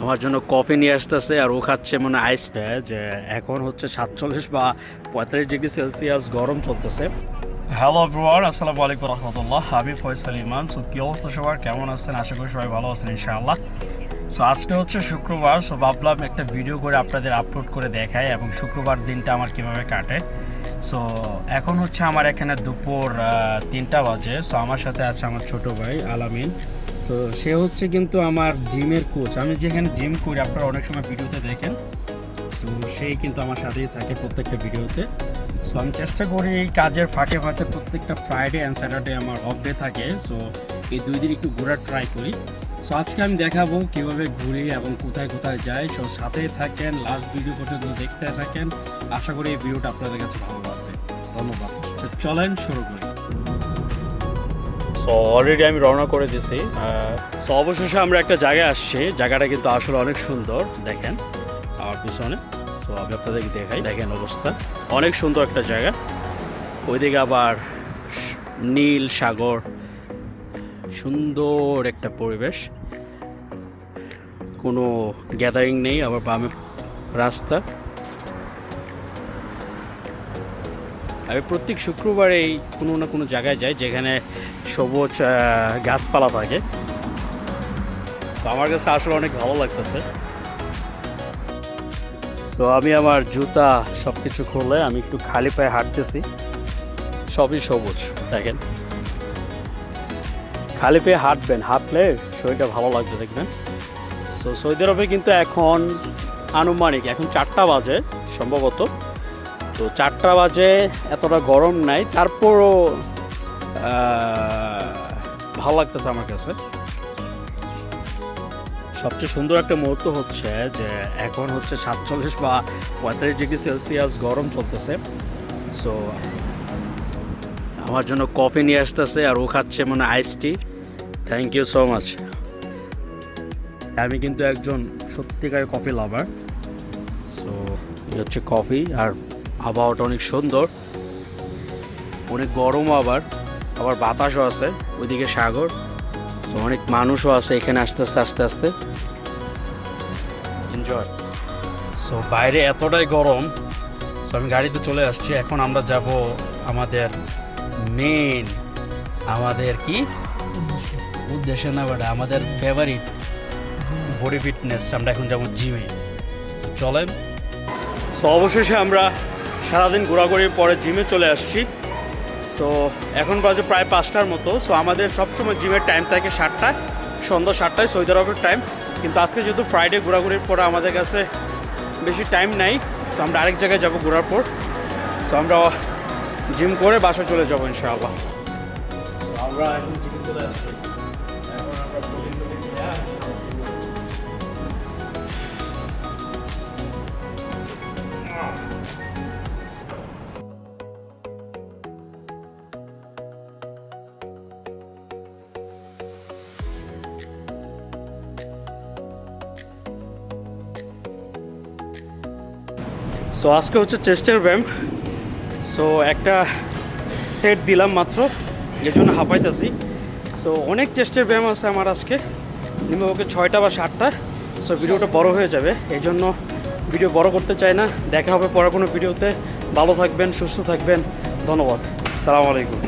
আমার জন্য কফি নিয়ে আসতেছে আর ও খাচ্ছে মানে আইসটা, যে এখন হচ্ছে 47 বা 45 ডিগ্রি সেলসিয়াস গরম চলতেছে। হ্যালো এভরিওয়ান, আসসালামু আলাইকুম রহমতুল্লাহ। আমি ফয়সাল ইমাম। সো কী অবস্থা সবার, কেমন আছেন? আশা করি সবাই ভালো আছেন ইনশাআল্লাহ। সো আজকে হচ্ছে শুক্রবার। সো ভাবলাম একটা ভিডিও করে আপনাদের আপলোড করে দেখাই এবং শুক্রবার দিনটা আমার কীভাবে কাটে। সো এখন হচ্ছে আমার এখানে দুপুর 3টা বাজে। সো আমার সাথে আছে আমার ছোট ভাই আলামিন। সো সে হচ্ছে কিন্তু আমার জিমের কোচ। আমি যেখানে জিম করি আপনারা অনেক সময় ভিডিওতে দেখেন। সো সেই কিন্তু আমার সাথেই থাকে প্রত্যেকটা ভিডিওতে। সো আমি চেষ্টা করি এই কাজের ফাঁকে ফাঁকে প্রত্যেকটা ফ্রাইডে অ্যান্ড স্যাটারডে আমার অফ ডে থাকে। সো এই 2 দিন একটু ঘোরার ট্রাই করি। সো আজকে আমি দেখাবো কীভাবে ঘুরি এবং কোথায় কোথায় যাই। সো সাথেই থাকেন, লাস্ট ভিডিও পর্যন্ত দেখতে থাকেন। আশা করি এই ভিডিওটা আপনাদের কাছে ভালো লাগবে। ধন্যবাদ। তো চলেন শুরু করি। সো অলরেডি আমি রওনা করে দিছি। সো অবশেষে আমরা একটা জায়গায় আসছি। জায়গাটা কিন্তু আসলে অনেক সুন্দর, দেখেন আমার পিছনে। সো আমি আপনাদেরকে দেখাই, দেখেন অবস্থা অনেক সুন্দর একটা জায়গা। ওইদিকে আবার নীল সাগর, সুন্দর একটা পরিবেশ, কোনো গ্যাদারিং নেই। আবার বামে রাস্তা। আমি প্রত্যেক শুক্রবারেই কোনো না কোনো জায়গায় যাই যেখানে সবুজ গাছপালা থাকে। তো আমার কাছে আসলে অনেক ভালো লাগতেছে। সো আমি আমার জুতা সব কিছু খুলে আমি একটু খালি পায়ে হাঁটতেছি। সবই সবুজ, দেখেন। খালি পায়ে হাঁটবেন, হাঁটলে শরীরটা ভালো লাগবে, দেখবেন। সো সৌদি আরবে কিন্তু এখন আনুমানিক এখন 4টা বাজে সম্ভবত। তো 4টা বাজে, এতটা গরম নাই, তারপরও ভালো লাগতেছে আমার কাছে। সবচেয়ে সুন্দর একটা মুহূর্ত হচ্ছে যে এখন হচ্ছে 47 বা 45 ডিগ্রি সেলসিয়াস গরম চলতেছে। সো আমার জন্য কফি নিয়ে আসতেছে আর ও খাচ্ছে মানে ice tea. Thank you so much. আমি কিন্তু একজন সত্যিকারের কফি লাভার। সো এটা হচ্ছে কফি, আর আবহাওয়াটা অনেক সুন্দর, অনেক গরমও, আবার বাতাসও আছে, ওইদিকে সাগর। সো অনেক মানুষও আছে এখানে আসতে আস্তে এনজয়। সো বাইরে এতটাই গরম। সো আমি গাড়িতে চলে আসছি। এখন আমরা যাব আমাদের মেন, আমাদের কি উদ্দেশ্যে না বাট আমাদের ফেভারিট বডি ফিটনেস। আমরা এখন যাবো জিমে। চলেন। সো অবশেষে আমরা সারাদিন ঘোরাঘুরির পরে জিমে চলে আসছি। সো এখন বাজে প্রায় 5টার মতো। সো আমাদের সবসময় জিমের টাইম থাকে 7টায়, সন্ধ্যা 7টায় সৌদি আরবের টাইম। কিন্তু আজকে যেহেতু ফ্রাইডে ঘোরাঘুরির পরে আমাদের কাছে বেশি টাইম নাই। সো আমরা আরেক জায়গায় যাবো ঘোরার পর। সো আমরা জিম করে বাসা চলে যাবো ইনশাআল্লাহ। আমরা এখন জিমে চলে আসছি। এখন আমরা সো আজকে হচ্ছে চেস্টের ব্যায়াম। সো একটা সেট দিলাম মাত্র, এর জন্য হাঁপাইতেছি। সো অনেক চেস্টের ব্যায়াম আছে আমার আজকে, ওকে 6টা বা 7টা। সো ভিডিওটা বড় হয়ে যাবে, এই জন্য ভিডিও বড় করতে চাই না। দেখা হবে পরে কোনো ভিডিওতে। ভালো থাকবেন, সুস্থ থাকবেন। ধন্যবাদ। আসসালামু আলাইকুম।